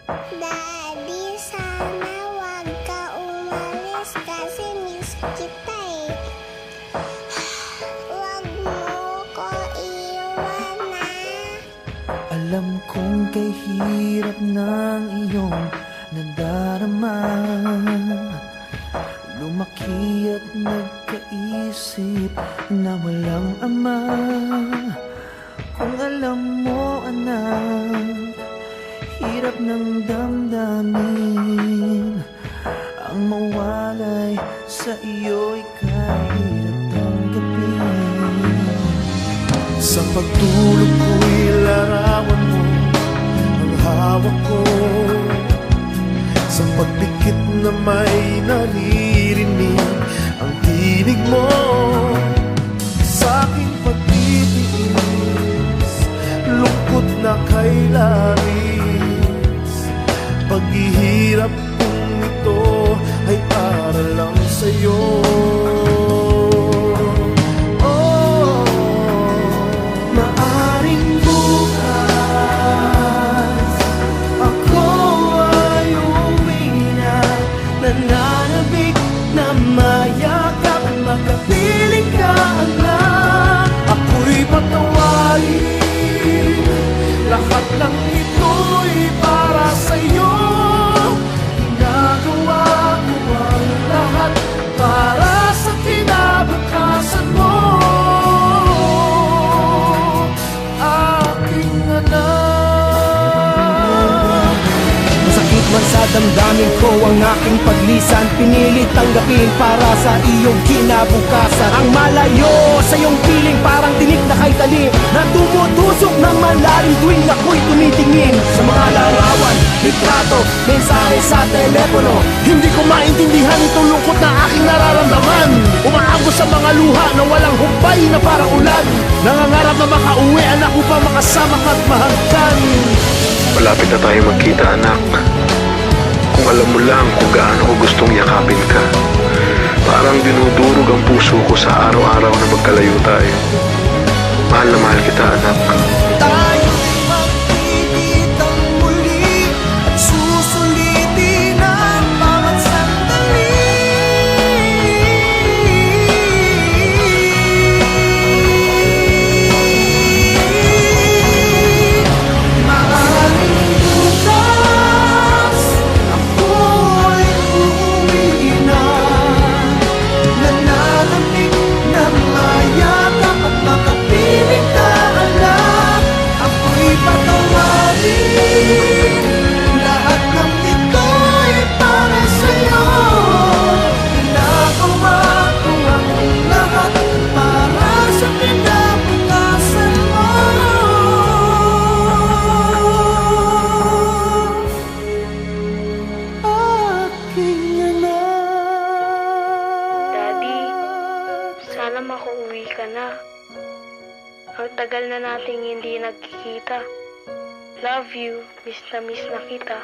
Daddy, sana wag ka umalis kasi miss kita eh. Wag mo ko iwan na. Alam kong kay hirap ng iyong nadarama. Lumaki at nagkaisip na walang ama. Kung alam mo anak, hirap ng damdamin. Ang mawalay sa iyo'y kahirap tanggapin. Sa pagtulog ko'y larawan mo ang hawak ko. Sa pagdikit na may naririnig ang tinig mo. Sa aking pagtitiis, lungkot na kay labis. Paghihirap kong ito ay para lang sa'yo. Nananabik na mayakap, makapiling ka anak. Ako'y patawarin, lahat ng ito'y para sa'yo. Ginagawa ko ang lahat para sa kinabukasan mo, aking anak. Masakit man sa damdamin ko ang aking paglisan, pinilit tanggapin para sa iyong kinabukasan. Ang malayo sa iyong piling parang tinik na kay talim na tumutusok ng malalim tuwing ako'y tumitingin. Sa mga larawan, litrato, mensahe sa telepono, hindi ko maintindihan itong lungkot na aking nararamdaman. Umaagos sa mga luha na walang humpay na parang ulan. Nangangarap na makauwi anak upang makasama ka't mahagkan. Malapit na tayo magkita anak. Kung alam mo lang kung gaano ko gustong yakapin ka. Parang dinudurog ang puso ko sa araw-araw na magkalayo tayo. Mahal na mahal kita anak. Tayo'y magkikitang muli at susulitin ang bawat sandali. Maaaring bukas ako'y uuwi na, nananabik na mayakap at makapiling ka anak. Ako'y patawarin, lahat ng ito'y para sa'yo. Ginagawa ko ang lahat para sa kinabukasan mo, aking anak. Daddy, sana makauwi ka na. Ang tagal na nating hindi nagkikita. Love you, miss na kita.